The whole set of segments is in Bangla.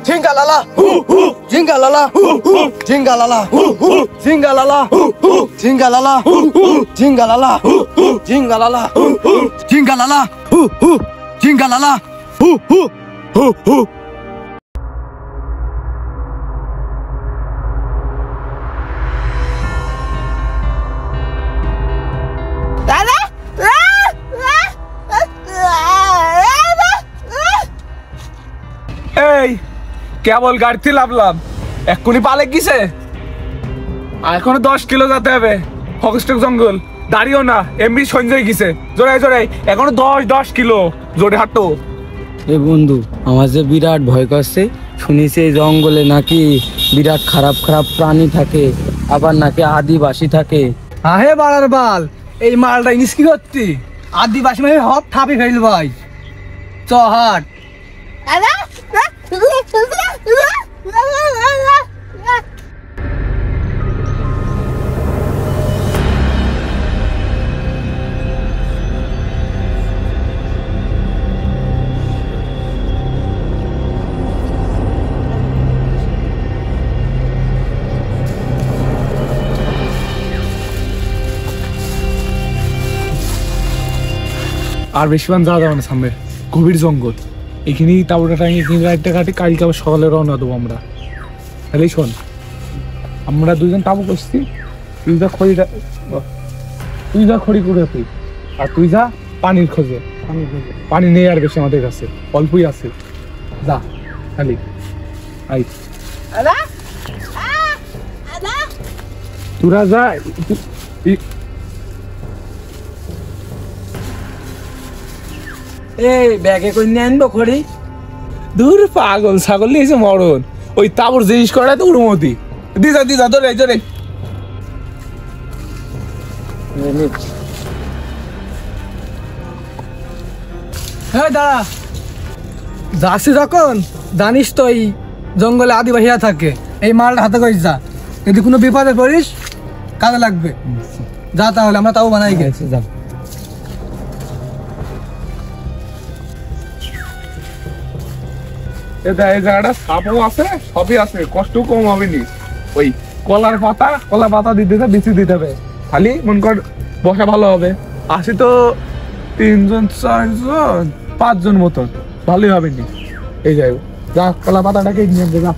Jingalala, jingalala, jingalala, jingalala, jingalala, jingalala, jingalala, jingalala, jingalala, এই কেবল গাড়িতে লাভলাম এক্ষুনি পালে গিয়েছে এখনো 10 কিলো যেতে হবে হকস্টক জঙ্গল দাঁড়িয়েও না এমবি সঞ্জয় গেছে জোরে জোরে এখনো 10 কিলো জোরে হাঁটো। এ বন্ধু আমার যে বিরাট ভয় করছে, শুনেছি এই জঙ্গলে নাকি বিরাট খারাপ খারাপ প্রাণী থাকে, আবার নাকি আদিবাসী থাকে। আহে বাড়ার বাল, এই মালটা ইনিস কি করতি? আদিবাসী মানে হপ থাপি ফেল ভাই চহাট। আর বেশিক্ষণ যাওয়া যাবে না, সামনে গভীর জঙ্গল, এখানেই তাবুটা টাঙিয়ে এখানে রাইটটা কাটি, কালকে আবার সকালে রওনা দেবো আমরা। তাহলে শোন, আমরা দুজন তাবু করছি, তুই যা খড়ি করে তুই, আর তুই যা পানির খোঁজে। পানি নেই আর বেশি আমাদের কাছে, অল্পই আছে, যা খালি আই তোরা যা। এই ব্যাগে করে নিয়ে আনবো খড়ি? দূর পাগল ছাগল নিয়েছে মরণ, ওই তাবুর জিনিস করা তো উড়মতি দিদা ধরে ধরে। হ্যাঁ দাঁড়া, যাচ্ছি যখন জানিস তো এই জঙ্গলে আদিবাসীরা থাকে, এই মালটা হাতে করিস যা, যদি কোনো বিপদে পড়িস কাজে লাগবে। যা তাহলে আমরা তাও বানাই গেছি, যা। এই জায়গাটা সাপও আছে, সবই আছে, কষ্ট কম হবে নি। ওই কলা পাতা দিতে বেশি দিতে হবে, খালি মন কর বসা ভালো হবে। আসি তো 3 জন 4 জন 5 জন মতন, ভালোই হবে নি। এই যাই যা, কলা পাতাটাকে নিয়ে যা,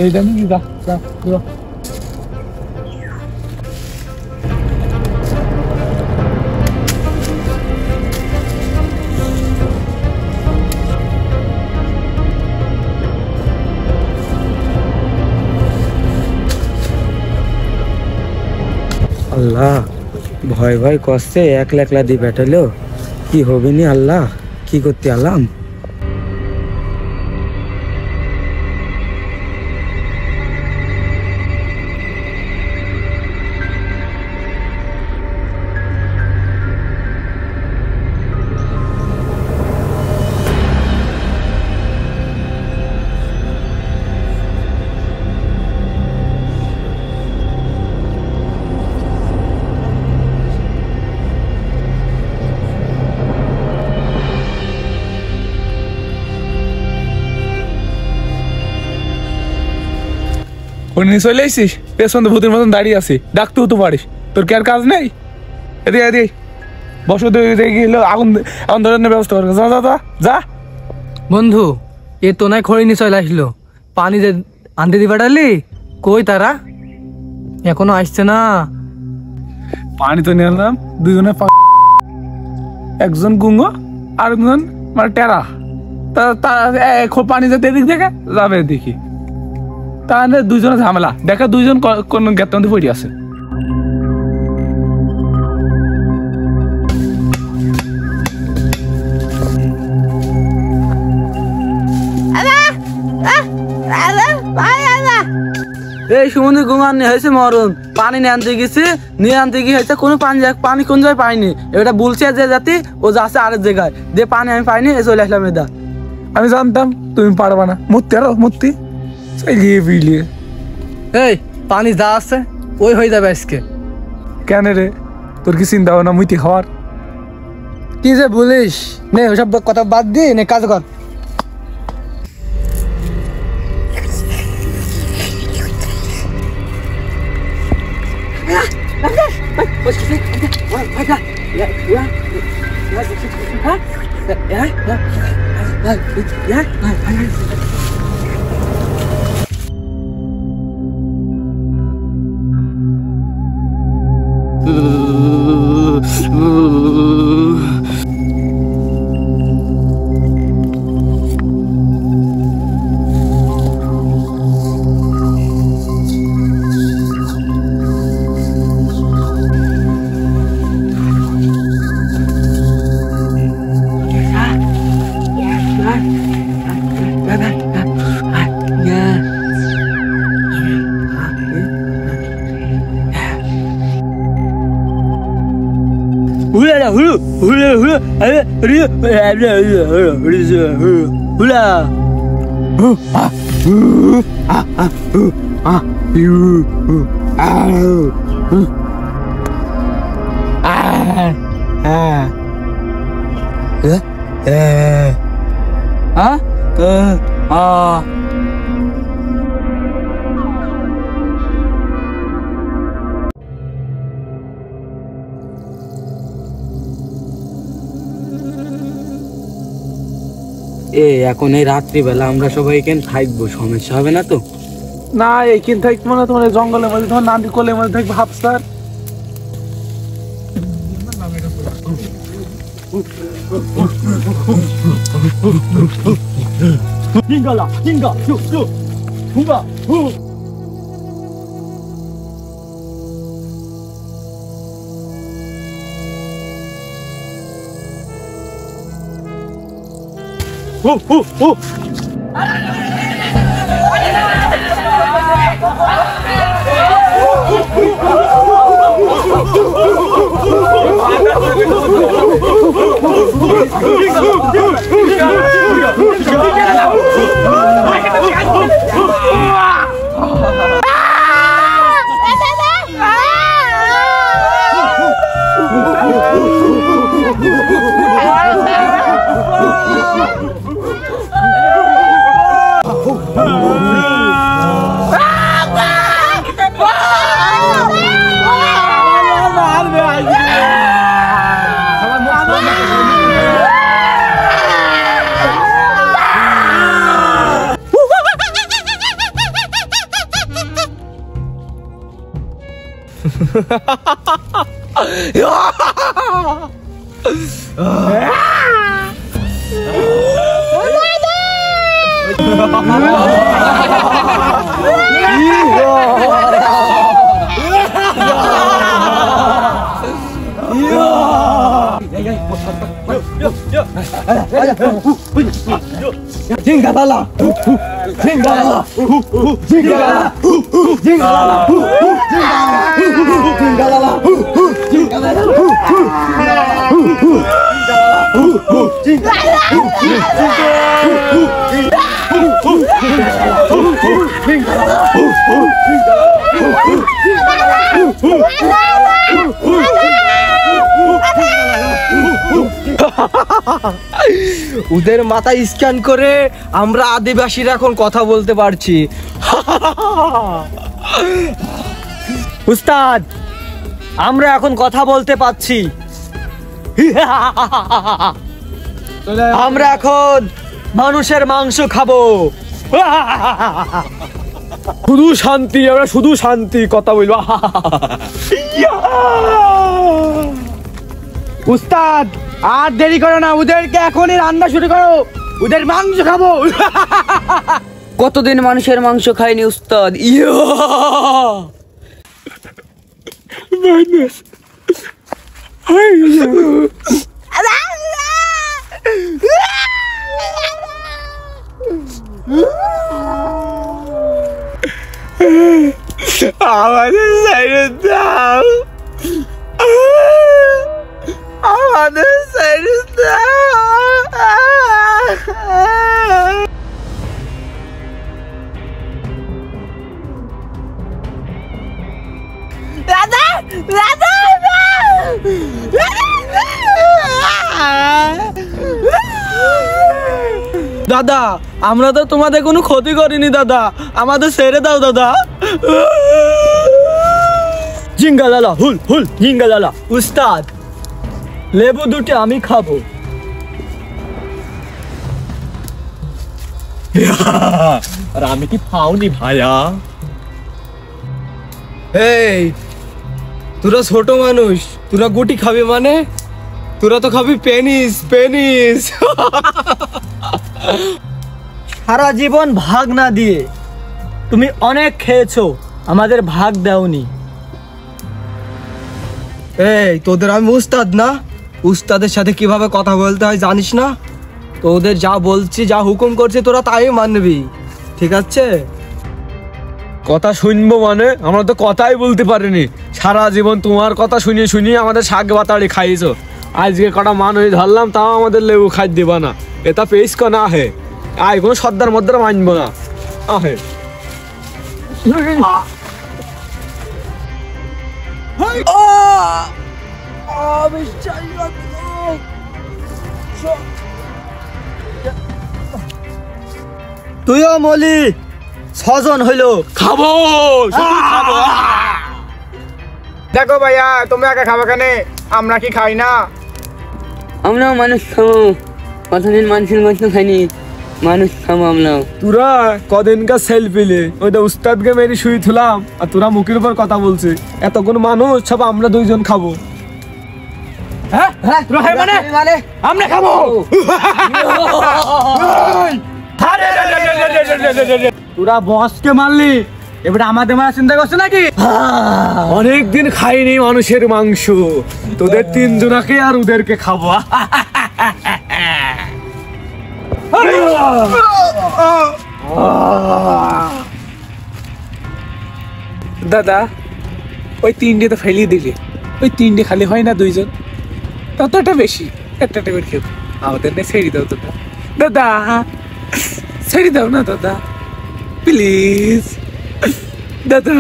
এইটা নিয়ে যা যা। আল্লাহ ভয় ভয় করছে, একলা একলা দিয়ে বেটালো, কি হবে নি আল্লাহ, কি করতে আলাম। ওই নিয়ে চলে এসিস, পেছন ভূতের মতন দাঁড়িয়ে আছি, ডাকতেও তো পারিস, তোর কি আর কাজ নেই? এদি বসো, গেল আগুন ধরনের ব্যবস্থা করবে, যা যা যা যা। বন্ধু এ তো নাই খড়ি নিয়ে চলে আসলো, পানি যে আনতে দি পাঠালি, কই তারা এখনো আসছে না? পানি তো নিয়ে এলাম, দুজনে একজন গুঙ্গো আর একজন মানে টেরা, পানি যাতে এদিক থেকে যাবে দেখি, তাহলে দুজনে ঝামেলা দেখা, দুইজন কোন গ্যাপের মধ্যে পড়ে আছে। এই সমুদ্রে ঘুমান হয়েছে মরণ, পানি নিয়ে আনতে গেছে, নিয়ে আনতে গিয়ে হয়েছে কোনো পানি কোন জায়গায় পাইনি, এটা বলছে যে জাতি ও যাচ্ছে আরেক জায়গায়, যে পানি আমি পাইনি, এ চলে আসলাম এদা। আমি জানতাম তুমি পারবা না, মূর্তি আরো মূর্তি চাইলিয়ে বিলিয়ে। এই পানি যা আছে ওই হয়ে যাবে আজকে। কেন রে, তোর কি চিন্তা ভাবনা মুইতি খাওয়ার? কি যে বলিস, নে ওসব কথা বাদ দিয়ে নে কাজ কর। এখন এই রাত্রিবেলা আমরা সবাই এখানে থাকবো, সমস্যা হবে না তো? না এইখান থাকবো না, তোমার জঙ্গলের মধ্যে তোমার নান্দি কোলের মধ্যে থাকবো হাফসার। ওদের মাথা স্ক্যান করে আমরা আদিবাসীরা এখন কথা বলতে পারছি। উস্তাদ, আমরা এখন কথা বলতে পারছি। আমরা এখন মানুষের মাংস খাবো। শুধু শান্তি, আমরা শুধু শান্তি কথা বলবো। উস্তাদ, আর দেরি করো না, ওদেরকে এখনই রান্না শুরু করো, ওদের মাংস খাবো। কতদিন মানুষের মাংস খাইনি উস্তাদ। আমাদের ছেড়ে দাও, আমাদের ছেড়ে দাও। দাদা দাদা দাদা আমরা তো তোমাদের কোনো ক্ষতি করিনি দাদা, আমাদের ছেড়ে দাও দাদা। জিঙ্গালালা হুল হুল জিঙ্গালালা। উস্তাদ লেবু দুটি আমি খাবো। আর আমি কি পাওনি ভাইয়া? এই তোরা ছোট মানুষ, তোরা গুটি খাবি মানে? তোরা তো খাবি পেনিস পেনিস। সারা জীবন ভাগ না দিয়ে তুমি অনেক খেয়েছো, আমাদের ভাগ দাওনি। এই তোদের আমি উস্তাদ না? উস্তাদের সাথে কিভাবে কথা বলতে হয় জানিস না? তোদের যা বলছি, যা হুকুম করছি তোরা তাই মানবি, ঠিক আছে? কথা শুনবো মানে? আমরা তো কথাই বলতে পারিনি। সারা জীবন তোমার কথা শুনিয়ে শুনিয়ে আমাদের শাক বাতাড়ি খাইছো। আজকে কটা মানুষ ধরলাম, তাও আমাদের লেবু খাই দিবা না। এটা পেস না হে, আয় কোনো সর্দার মদ্দার মানবো না। আহে তুইও মলি, ছজন হইলো। খাবো খাবো। দেখো ভাইয়া, তুমি একা খাবে কেন? আমরা কি খাই না? আমরাও মানুষ খাবো, কতদিন মানুষের মাংস খাইনি, মানুষ খাবো আমরাও। তোরা কদিনকার সেলফিলে ওইটা উস্তাদকে মেরে শুই থুলাম, আর তোরা মুখের উপর কথা বলছে। এতক্ষণ মানুষ সব আমরা দুইজন খাবো। হ্যাঁ তোরা খাই মানে? আমরা খাবো। তোরা বসকে মারলি, এবারে আমাদের মারা চিন্তা করছে নাকি? অনেকদিন খাইনি মানুষের মাংস, তোদের তিনজনাকে আর ওদেরকে খাবো। দাদা ওই তিনটে তো ফেলিয়ে দিলে, ওই তিনটে খালি হয় না দুইজন, ততটা বেশি একটা করে খেয়ে আমাদের না ছেড়ে দাও দাদা। দাদা ছেড়ে দাও না দাদা, প্লিজ দাদা।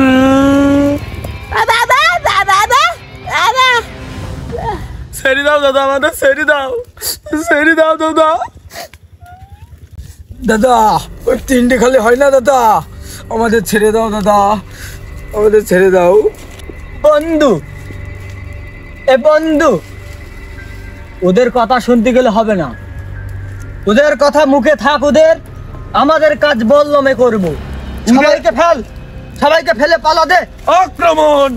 দাদা দাদা দাদা ছেড়ে দাও দাদা, আমাদের ছেড়ে দাও, ছেড়ে দাও দাদা। দাদা ওই তিনটে খালি হয় না দাদা, আমাদের ছেড়ে দাও দাদা, আমাদের ছেড়ে দাও। বন্ধু এ বন্ধু, ওদের কথা শুনতে গেলে হবে না, ওদের কথা মুখে থাক ওদের, আমাদের কাজ বললমে করবো। সবাইকে ফেল, সবাইকে ফেলে পালা দে। আক্রমণ!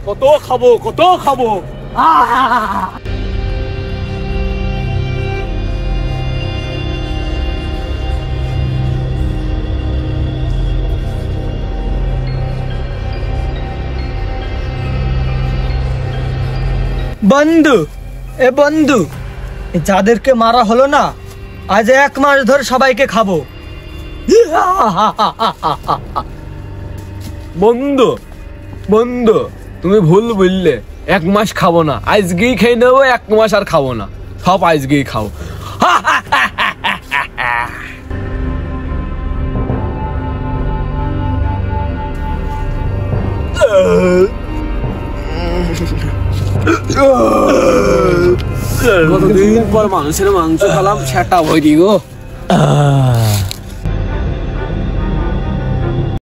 কত খাবো, কত খাবো। বন্ধু এ বন্ধু, যাদেরকে মারা হলো না, আজ 1 মাস ধরে সবাইকে খাবো। বন্ধু বন্ধু, তুমি ভুল বললে। 1 মাস খাবো না, আজকেই খেয়ে নেবো। 1 মাস আর খাবো না, সব আজকেই খাও। কতদিন পর মানুষের মাংস খেলাম, সেটা ভরি গো।